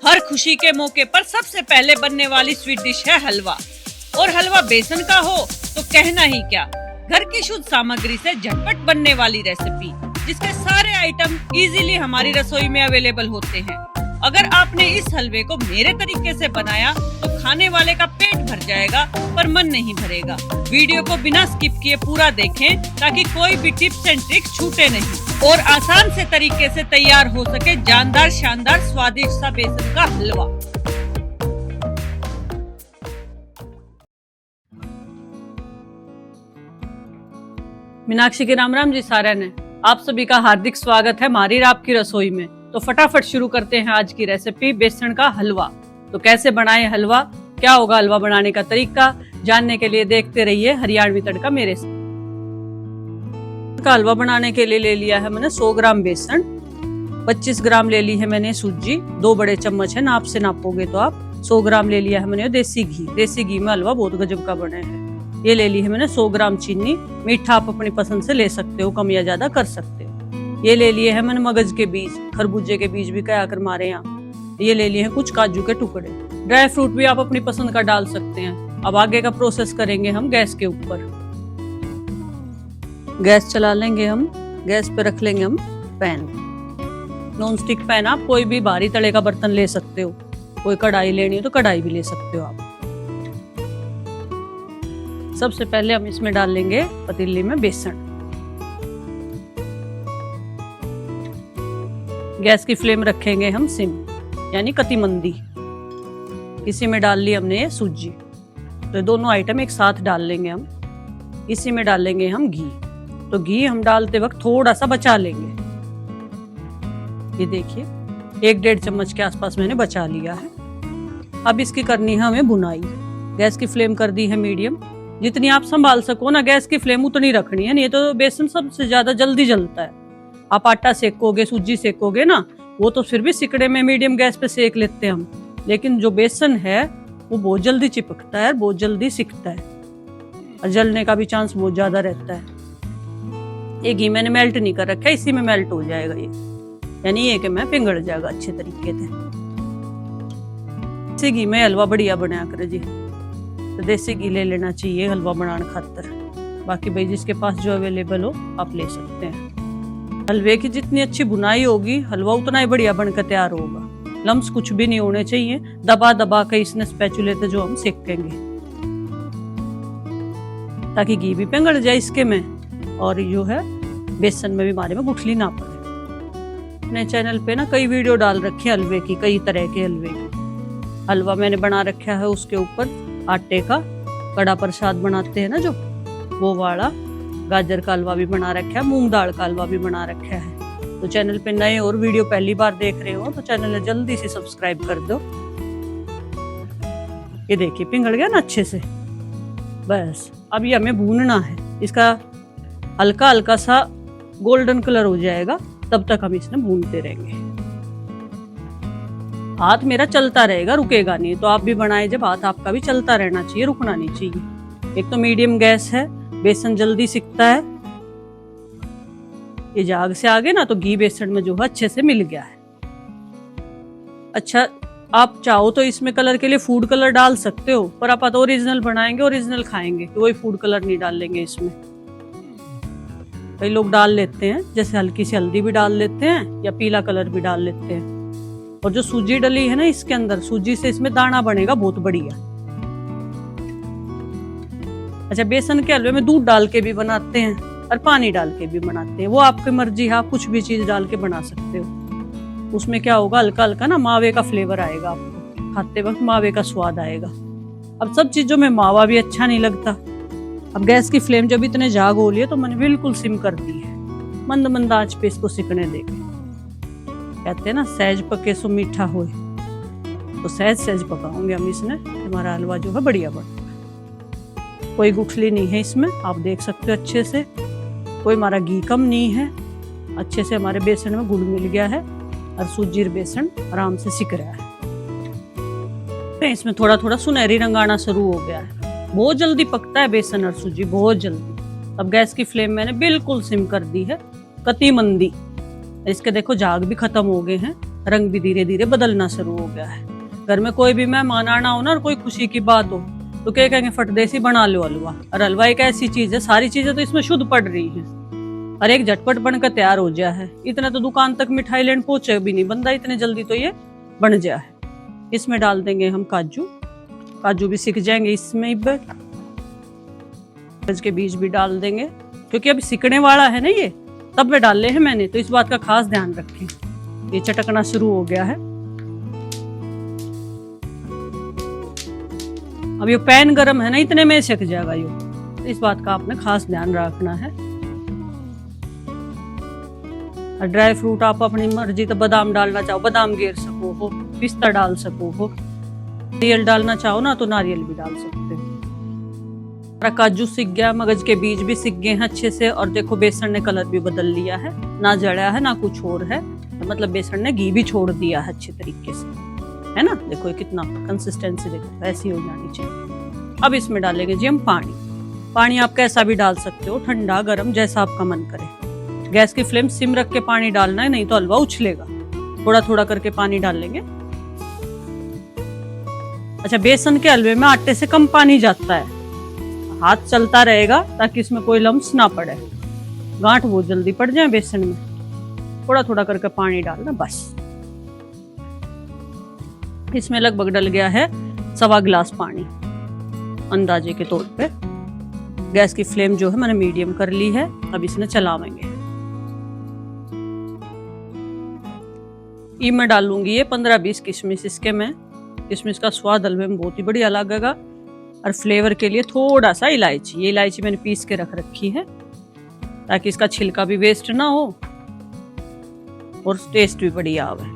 हर खुशी के मौके पर सबसे पहले बनने वाली स्वीट डिश है हलवा। और हलवा बेसन का हो तो कहना ही क्या। घर की शुद्ध सामग्री से झटपट बनने वाली रेसिपी, जिसके सारे आइटम इजीली हमारी रसोई में अवेलेबल होते हैं। अगर आपने इस हलवे को मेरे तरीके से बनाया तो खाने वाले का पेट भर जाएगा, पर मन नहीं भरेगा। वीडियो को बिना स्किप किए पूरा देखें ताकि कोई भी टिप्स एंड ट्रिक्स छूटे नहीं और आसान से तरीके से तैयार हो सके जानदार शानदार स्वादिष्ट सा बेसन का हलवा। मीनाक्षी के राम जी सारे ने आप सभी का हार्दिक स्वागत है हमारी आपकी रसोई में। तो फटाफट शुरू करते हैं आज की रेसिपी बेसन का हलवा। तो कैसे बनाएं हलवा, क्या होगा हलवा बनाने का तरीका, जानने के लिए देखते रहिए हरियाणवी तड़का मेरे साथ। हलवा बनाने के लिए ले लिया है मैंने 100 ग्राम बेसन, 25 ग्राम ले ली है मैंने सूजी, 2 बड़े चम्मच है, नाप से नापोगे तो आप। 100 ग्राम ले लिया है मैंने देसी घी, देसी घी में हलवा बहुत गजब का बने है। ये ले ली है मैंने 100 ग्राम चीनी, मीठा आप अपनी पसंद से ले सकते हो, कम या ज्यादा कर सकते हो। ये ले लिए हैं मैंने मगज के बीज, खरबूजे के बीज भी क्या कर मारे यहाँ। ये ले लिए हैं कुछ काजू के टुकड़े, ड्राई फ्रूट भी आप अपनी पसंद का डाल सकते हैं। अब आगे का प्रोसेस करेंगे हम गैस के ऊपर। गैस चला लेंगे हम, गैस पे रख लेंगे हम पैन, नॉन स्टिक पैन। आप कोई भी भारी तले का बर्तन ले सकते हो, कोई कढ़ाई लेनी हो तो कढ़ाई भी ले सकते हो आप। सबसे पहले हम इसमें डाल लेंगे पतीली में बेसन। गैस की फ्लेम रखेंगे हम सिम, यानी कति मंदी। इसी में डाल ली हमने ये सूजी, तो दोनों आइटम एक साथ डाल लेंगे हम। इसी में डाल लेंगे हम घी, तो घी हम डालते वक्त थोड़ा सा बचा लेंगे। ये देखिए 1-1.5 चम्मच के आसपास मैंने बचा लिया है। अब इसकी करनी है हमें भुनाई। गैस की फ्लेम कर दी है मीडियम, जितनी आप संभाल सको ना गैस की फ्लेम उतनी रखनी है, नहीं तो बेसन सबसे ज्यादा जल्दी जलता है। आप आटा सेकोगे, सूजी सेकोगे ना, वो तो फिर भी सिकड़े में मीडियम गैस पे सेक लेते हैं हम, लेकिन जो बेसन है वो बहुत जल्दी चिपकता है, बहुत जल्दी सिकता है और जलने का भी चांस बहुत ज्यादा रहता है। ये घी मैंने मेल्ट नहीं कर रखा है, इसी में मेल्ट हो जाएगा ये, यानी ये कि मैं पिघल जाएगा अच्छे तरीके से। इसी घी में हलवा बढ़िया बना कर जी, तो देसी घी ले लेना चाहिए हलवा बनाने खातर। बाकी भाई जिसके पास जो अवेलेबल हो आप ले सकते हैं। हलवे की जितनी अच्छी बुनाई होगी हलवा उतना ही बढ़िया बनकर तैयार होगा। लम्स कुछ भी नहीं होने चाहिए, दबा दबा के इसने स्पैचुले से जो हम सेकेंगे ताकि घी भी पिघल जाए इसके में, और जो है बेसन में भी हमारे में गुठली ना पड़े। अपने चैनल पे ना कई वीडियो डाल रखे हैं हलवे की, कई तरह के हलवे की। हलवा मैंने बना रखा है, उसके ऊपर आटे का कड़ा प्रसाद बनाते हैं ना जो, वो वाला। गाजर का हलवा भी बना रखा है, मूंग दाल का हलवा भी बना रखा है। तो चैनल पे नए और वीडियो पहली बार देख रहे हो तो चैनल जल्दी से सब्सक्राइब कर दो। ये देखिए पिघल गया ना अच्छे से। बस अब ये हमें भूनना है, इसका हल्का हल्का सा गोल्डन कलर हो जाएगा, तब तक हम इसमें भूनते रहेंगे। हाथ मेरा चलता रहेगा, रुकेगा नहीं। तो आप भी बनाए जब, हाथ आपका भी चलता रहना चाहिए, रुकना नहीं चाहिए। एक तो मीडियम गैस है, बेसन जल्दी सिकता है। ये जाग से आगे ना तो घी बेसन में जो है अच्छे से मिल गया है। अच्छा, आप चाहो तो इसमें कलर के लिए फूड कलर डाल सकते हो, पर आप तो ओरिजिनल बनाएंगे, ओरिजिनल खाएंगे, तो वही फूड कलर नहीं डाल लेंगे इसमें। कई लोग डाल लेते हैं, जैसे हल्की सी हल्दी भी डाल लेते हैं या पीला कलर भी डाल लेते हैं। और जो सूजी डली है ना इसके अंदर, सूजी से इसमें दाना बनेगा बहुत बढ़िया। अच्छा, बेसन के हलवे में दूध डाल के भी बनाते हैं और पानी डाल के भी बनाते हैं, वो आपकी मर्जी है, आप कुछ भी चीज डाल के बना सकते हो। उसमें क्या होगा, हल्का हल्का ना मावे का फ्लेवर आएगा, आपको खाते वक्त मावे का स्वाद आएगा। अब सब चीजों में मावा भी अच्छा नहीं लगता। अब गैस की फ्लेम जब इतने जाग हो लिए तो मैंने बिल्कुल सिम कर दी है, मंद मंद आंच पे इसको सिकने देंगे। कहते हैं ना सहज पके सो मीठा होए, तो सहज सहज पकाओगे हम इसमें, हमारा हलवा जो है बढ़िया बनेगा। कोई गुठली नहीं है इसमें, आप देख सकते हो अच्छे से। कोई हमारा घी कम नहीं है, अच्छे से हमारे बेसन में गुड़ मिल गया है और सूजी बेसन आराम से सिक रहा है। इसमें थोड़ा थोड़ा सुनहरी रंग आना शुरू हो गया है, बहुत जल्दी पकता है बेसन और सूजी, बहुत जल्दी। अब गैस की फ्लेम मैंने बिल्कुल सिम कर दी है, कति मंदी। इसके देखो जाग भी खत्म हो गए हैं, रंग भी धीरे धीरे बदलना शुरू हो गया है। घर में कोई भी मेहमान आना हो ना और कोई खुशी की बात हो तो क्या कहेंगे, फटदेसी बना लो हलवा। और हलवा एक ऐसी चीज है, सारी चीजें तो इसमें शुद्ध पड़ रही हैं और एक झटपट बनकर तैयार हो गया है। इतने तो दुकान तक मिठाई लेने पहुंचे भी नहीं बंदा, इतने जल्दी तो ये बन गया है। इसमें डाल देंगे हम काजू, काजू भी सीख जाएंगे इसमें। मगज के बीज भी डाल देंगे क्योंकि अभी सिकने वाला है ना ये, तब में डाले हैं मैंने, तो इस बात का खास ध्यान रखें। ये चटकना शुरू हो गया है। अब ये पैन गरम है ना, इतने में सिक जाएगा ये, तो इस बात का आपने खास ध्यान रखना है। और ड्राई फ्रूट आप अपनी मर्जी, तो बादाम डालना चाहो बादाम गेर सको हो, पिस्ता डाल सको हो, नारियल डालना चाहो ना तो नारियल भी डाल सकते हो। काजू सीख गया, मगज के बीज भी सीख गए हैं अच्छे से। और देखो बेसन ने कलर भी बदल लिया है, ना जड़ा है ना कुछ और है, तो मतलब बेसन ने घी भी छोड़ दिया है अच्छे तरीके से, है ना। देखो ये कितना कंसिस्टेंसी, देखो ऐसी हो जानी चाहिए। अब इसमें डालेंगे जी हम पानी। पानी आप कैसा भी डाल सकते हो, ठंडा गर्म जैसा आपका मन करे। गैस की फ्लेम सिम रख के पानी डालना है, नहीं तो हलवा उछलेगा। थोड़ा थोड़ा करके पानी डाल लेंगे। अच्छा, बेसन के हलवे में आटे से कम पानी जाता है, हाथ चलता रहेगा ताकि इसमें कोई लम्स ना पड़े, गांठ बहुत जल्दी पड़ जाए बेसन में। थोड़ा थोड़ा करके पानी डालना बस। इसमें लगभग डल गया है 1.25 गिलास पानी अंदाजे के तौर पे। गैस की फ्लेम जो है मैंने मीडियम कर ली है। अब इसमें चलावेंगे। मैं डालूंगी ये 15-20 किशमिश इसके में। किशमिश का स्वाद हलवे में बहुत ही बढ़िया लगेगा। और फ्लेवर के लिए थोड़ा सा इलायची, ये इलायची मैंने पीस के रख रखी है ताकि इसका छिलका भी वेस्ट ना हो और टेस्ट भी बढ़िया आवे।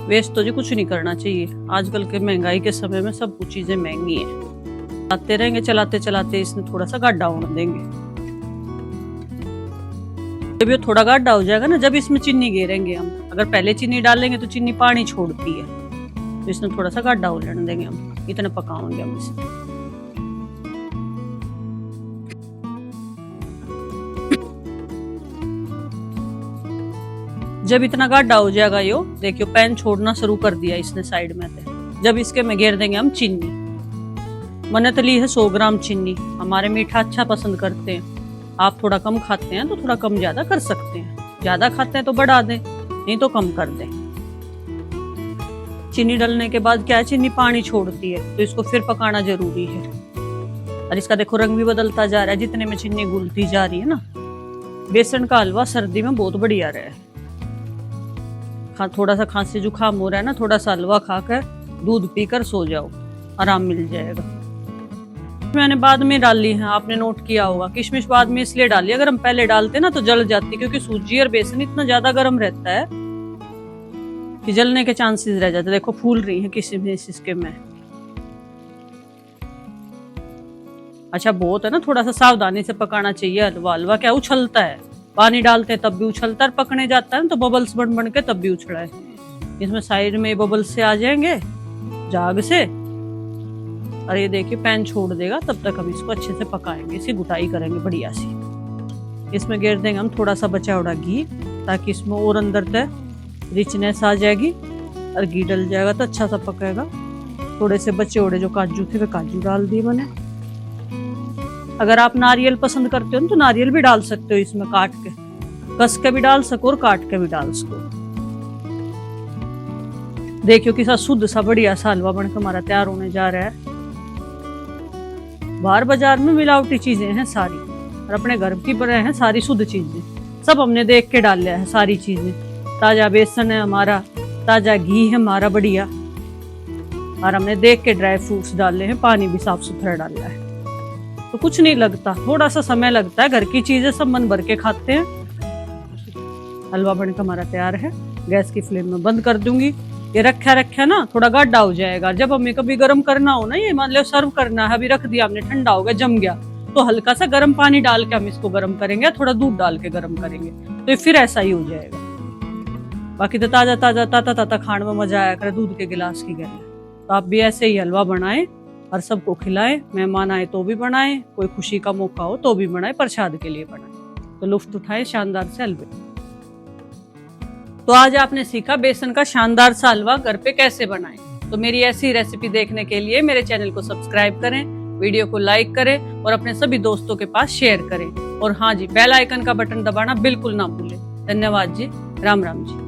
वेस्ट तो जी कुछ नहीं करना चाहिए, आजकल के महंगाई के समय में सब कुछ चीजें महंगी हैं। चलाते रहेंगे, चलाते चलाते इसमें थोड़ा सा गड्ढा होने देंगे। जब ये थोड़ा गड्ढा हो जाएगा ना, जब इसमें चीनी गेरेंगे हम। अगर पहले चीनी डालेंगे तो चीनी पानी छोड़ती है, तो इसमें थोड़ा सा गड्ढा हो लेने देंगे हम। इतना पकाएंगे हम इसे। जब इतना गड्ढा हो जाएगा यो, देखियो पैन छोड़ना शुरू कर दिया इसने साइड में से। जब इसके में घेर देंगे हम चीनी। मैंने तो ली है 100 ग्राम चीनी। हमारे मीठा अच्छा पसंद करते हैं, आप थोड़ा कम खाते हैं तो थोड़ा कम ज्यादा कर सकते हैं। ज्यादा खाते हैं तो बढ़ा दें, नहीं तो कम कर दें। चीनी डालने के बाद क्या है, चीनी पानी छोड़ती है, तो इसको फिर पकाना जरूरी है। और इसका देखो रंग भी बदलता जा रहा है जितने में चीनी घुलती जा रही है ना। बेसन का हलवा सर्दी में बहुत बढ़िया रहा है। थोड़ा सा खांसी जुकाम हो रहा है ना, थोड़ा सा हलवा खाकर दूध पीकर सो जाओ, आराम मिल जाएगा। मैंने बाद में डाल ली है, आपने नोट किया होगा। किशमिश बाद में इसलिए डाली, अगर हम पहले डालते ना तो जल जाती, क्योंकि सूजी और बेसन इतना ज्यादा गर्म रहता है कि जलने के चांसेस रह जाते। देखो फूल रही है किशमिश इसके में। अच्छा बहुत है ना, थोड़ा सा सावधानी से पकाना चाहिए हलवा। हलवा क्या उछलता है, पानी डालते हैं तब भी उछलता है, पकने जाता है ना तो बबल्स बन बन के तब भी उछला है। इसमें साइड में बबल्स से आ जाएंगे जाग से। और ये देखिए पैन छोड़ देगा, तब तक हम इसको अच्छे से पकाएंगे, इसकी गुटाई करेंगे बढ़िया सी। इसमें घेर देंगे हम थोड़ा सा बचा हुआ घी, ताकि इसमें और अंदर तक रिचनेस आ जाएगी और घी डल जाएगा तो अच्छा सा पकेगा। थोड़े से बचे उड़े जो काजू थे वे काजू डाल दिए मैंने। अगर आप नारियल पसंद करते हो तो नारियल भी डाल सकते हो इसमें, काट के, कस के भी डाल सको और काट के भी डाल सको। देखियो किसा शुद्ध सा बढ़िया सा हलवा बनकर हमारा तैयार होने जा रहा है। बाहर बाजार में मिलावटी चीजें हैं सारी, और अपने घर की बने हैं सारी शुद्ध चीजें। सब हमने देख के डाल लिया है सारी चीजें। ताजा बेसन है हमारा, ताजा घी है हमारा बढ़िया, और हमने देख के ड्राई फ्रूट्स डाले हैं, पानी भी साफ सुथरा डाला है, तो कुछ नहीं लगता। थोड़ा सा समय लगता है, घर की चीजें सब मन भर के खाते हैं। हलवा बनकर हमारा तैयार है। गैस की फ्लेम में बंद कर दूंगी। ये रखा ना थोड़ा गड्ढा हो जाएगा। जब हमें कभी गर्म करना हो ना, ये मान लो सर्व करना है, अभी रख दिया हमने, ठंडा हो गया, जम गया, तो हल्का सा गर्म पानी डाल के हम इसको गर्म करेंगे, थोड़ा दूध डाल के गर्म करेंगे, तो ये फिर ऐसा ही हो जाएगा। बाकी तो ताजा ताजा ताता ताता खाने में मजा आया करे दूध के गिलास की गले। तो आप भी ऐसे ही हलवा बनाएं और सबको खिलाएं। मेहमान आए तो भी बनाएं, कोई खुशी का मौका हो तो भी बनाएं, प्रसाद के लिए बनाएं। तो लुफ्त उठाएं शानदार से हलवे। तो आज आपने सीखा बेसन का शानदार सा हलवा घर पे कैसे बनाएं। तो मेरी ऐसी रेसिपी देखने के लिए मेरे चैनल को सब्सक्राइब करें, वीडियो को लाइक करें और अपने सभी दोस्तों के पास शेयर करें। और हाँ जी, बेल आइकन का बटन दबाना बिल्कुल ना भूलें। धन्यवाद जी। राम राम जी।